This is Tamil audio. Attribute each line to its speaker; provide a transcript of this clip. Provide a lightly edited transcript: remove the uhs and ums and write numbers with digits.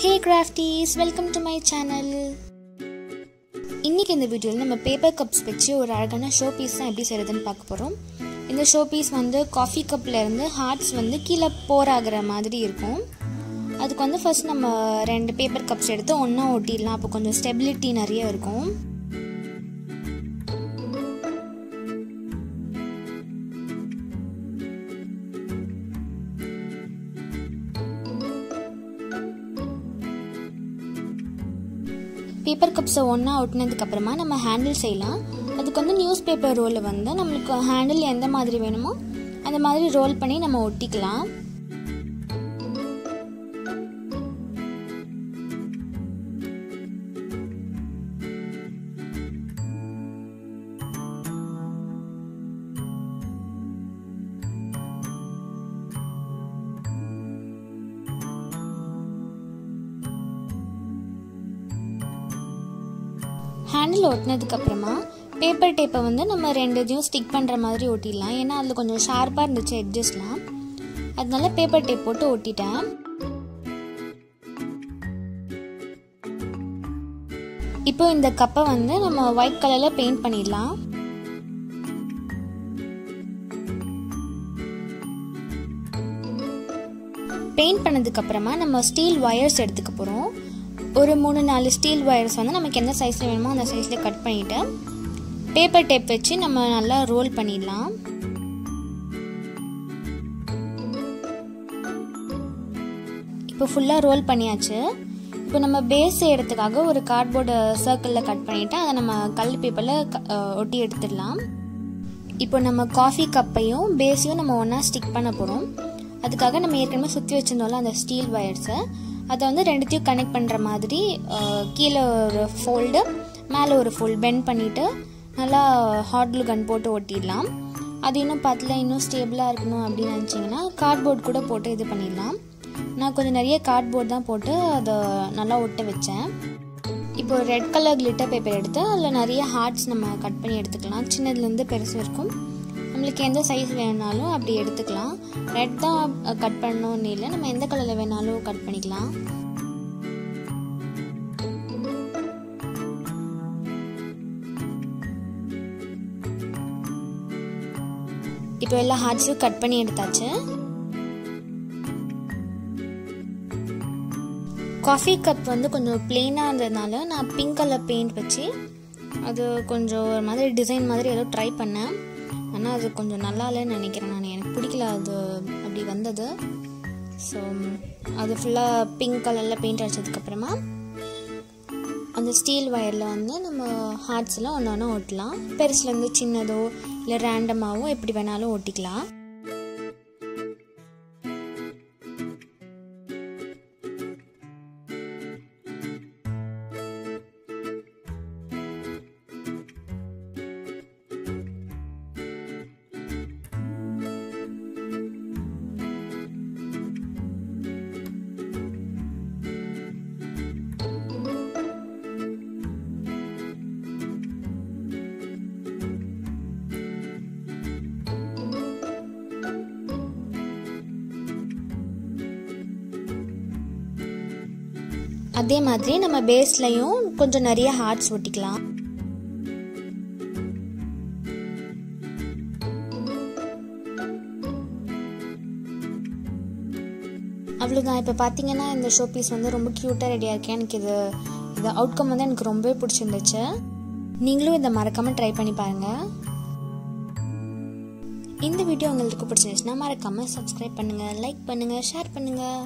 Speaker 1: Hey crafties, welcome to my channel. இன்னைக்கு இந்த வீடியோல நம்ம பேப்பர் கப்ஸ் வச்சு ஒரு அழகான ஷோ பீஸ் தான் எப்படி செய்யறதுன்னு பார்க்க போறோம். இந்த ஷோ பீஸ் வந்து காஃபி கப்ல இருந்து ஹார்ட்ஸ் வந்து கீழ போர் ஆகுற மாதிரி இருக்கும். அதுக்கு வந்து ஃபர்ஸ்ட் நம்ம ரெண்டு பேப்பர் கப்ஸ் எடுத்து ஒண்ணா ஒட்டிடலாம். அப்போ கொஞ்சம் ஸ்டெபிலிட்டி நிறைய இருக்கும். பேப்பர் கப்ஸை ஒன்றா ஒட்டினதுக்கு அப்புறமா நம்ம ஹேண்டில் செய்யலாம். அதுக்கு வந்து நியூஸ் பேப்பர் ரோலை வந்து நம்மளுக்கு ஹேண்டில் எந்த மாதிரி வேணுமோ அந்த மாதிரி ரோல் பண்ணி நம்ம ஒட்டிக்கலாம். ஹேண்டில் ஒட்டினதுக்கு அப்புறமா பேப்பர் டேப்பை வந்து நம்ம ரெண்டுத்தையும் ஸ்டிக் பண்ணுற மாதிரி ஒட்டிடலாம். ஏன்னா அதில் கொஞ்சம் ஷார்ப்பாக இருந்துச்சு எட்ஜஸ்லாம், அதனால பேப்பர் டேப் போட்டு ஒட்டிட்டேன். இப்போ இந்த கப்பை வந்து நம்ம ஒயிட் கலரில் பெயிண்ட் பண்ணிடலாம். பெயிண்ட் பண்ணதுக்கு அப்புறமா நம்ம ஸ்டீல் வயர்ஸ் எடுத்துக்க போகிறோம். ஒரு 3-4 ஸ்டீல் வயர்ஸ் வந்து நமக்கு எந்த சைஸில் வேணுமோ அந்த சைஸில் கட் பண்ணிவிட்டு பேப்பர் டேப் வச்சு நம்ம நல்லா ரோல் பண்ணிடலாம். இப்போ ஃபுல்லாக ரோல் பண்ணியாச்சு. இப்போ நம்ம பேஸ் செய்யறதுக்காக ஒரு கார்ட்போர்டு சர்க்கிளில் கட் பண்ணிவிட்டு அதை நம்ம கல் பேப்பரில் ஒட்டி எடுத்துடலாம். இப்போ நம்ம காஃபி கப்பையும் பேஸையும் நம்ம ஒன்றா ஸ்டிக் பண்ண போகிறோம். அதுக்காக நம்ம ஏற்கனவே சுற்றி வச்சுருந்தோம்ல அந்த ஸ்டீல் வயர்ஸை, அதை வந்து ரெண்டுத்தையும் கனெக்ட் பண்ணுற மாதிரி கீழே ஒரு ஃபோல்டு மேலே ஒரு ஃபோல்டு பெண்ட் பண்ணிவிட்டு நல்லா ஹாட் க்ளூ கன் போட்டு ஒட்டிடலாம். அது இன்னும் பத்தல, இன்னும் ஸ்டேபிளாக இருக்கணும் அப்படின்னு நினச்சிங்கன்னா கார்ட்போர்ட் கூட போட்டு இது பண்ணிடலாம். நான் கொஞ்சம் நிறைய கார்ட்போர்ட் தான் போட்டு அதை நல்லா ஒட்ட வச்சேன். இப்போ ரெட் கலர் கிளிட்டர் பேப்பர் எடுத்து அதில் நிறைய ஹார்ட்ஸ் நம்ம கட் பண்ணி எடுத்துக்கலாம். சின்னதுலேருந்து பெருசு இருக்கும், நம்மளுக்கு எந்த சைஸ் வேணாலும் அப்படி எடுத்துக்கலாம். ரெட் தான் கட் பண்ணணும்னு இல்லை, நம்ம எந்த கலரில் வேணாலும் கட் பண்ணிக்கலாம். இப்போ எல்லா ஹார்ட்ஸும் கட் பண்ணி எடுத்தாச்சு. காஃபி கப் வந்து கொஞ்சம் பிளெயினாக இருந்ததுனால நான் பிங்க் கலர் பெயிண்ட் வச்சு அது கொஞ்சம் ஒரு மாதிரி டிசைன் மாதிரி ஏதோ ட்ரை பண்ணேன். ஆனால் அது கொஞ்சம் நல்லா இல்லைன்னு நினைக்கிறேன். எனக்கு பிடிக்கல அது அப்படி வந்தது. ஸோ அது ஃபுல்லாக பிங்க் கலரில் பெயிண்ட் அடித்ததுக்கப்புறமா அந்த ஸ்டீல் வயரில் வந்து நம்ம ஹார்ட்ஸ் எல்லாம் ஒன்று ஒன்றா ஒட்டலாம். பெருசுலேருந்து சின்னதோ இல்லை ரேண்டமாகவோ எப்படி வேணாலும் ஒட்டிக்கலாம். அதே மாதிரி நம்ம பேஸ்லையும் கொஞ்சம் நிறைய ஹார்ட்ஸ் ஒட்டிக்கலாம். அவ்வளோதான். இப்போ பார்த்தீங்கன்னா இந்த ஷோ பீஸ் வந்து ரொம்ப க்யூட்டாக ரெடியாக இருக்கேன். எனக்கு இது அவுட்கம் வந்து எனக்கு ரொம்பவே பிடிச்சிருந்துச்சு. நீங்களும் இதை மறக்காமல் ட்ரை பண்ணி பாருங்கள். இந்த வீடியோ உங்களுக்கு பிடிச்சிருந்துச்சுன்னா மறக்காமல் சப்ஸ்கிரைப் பண்ணுங்கள், லைக் பண்ணுங்கள், ஷேர் பண்ணுங்கள்.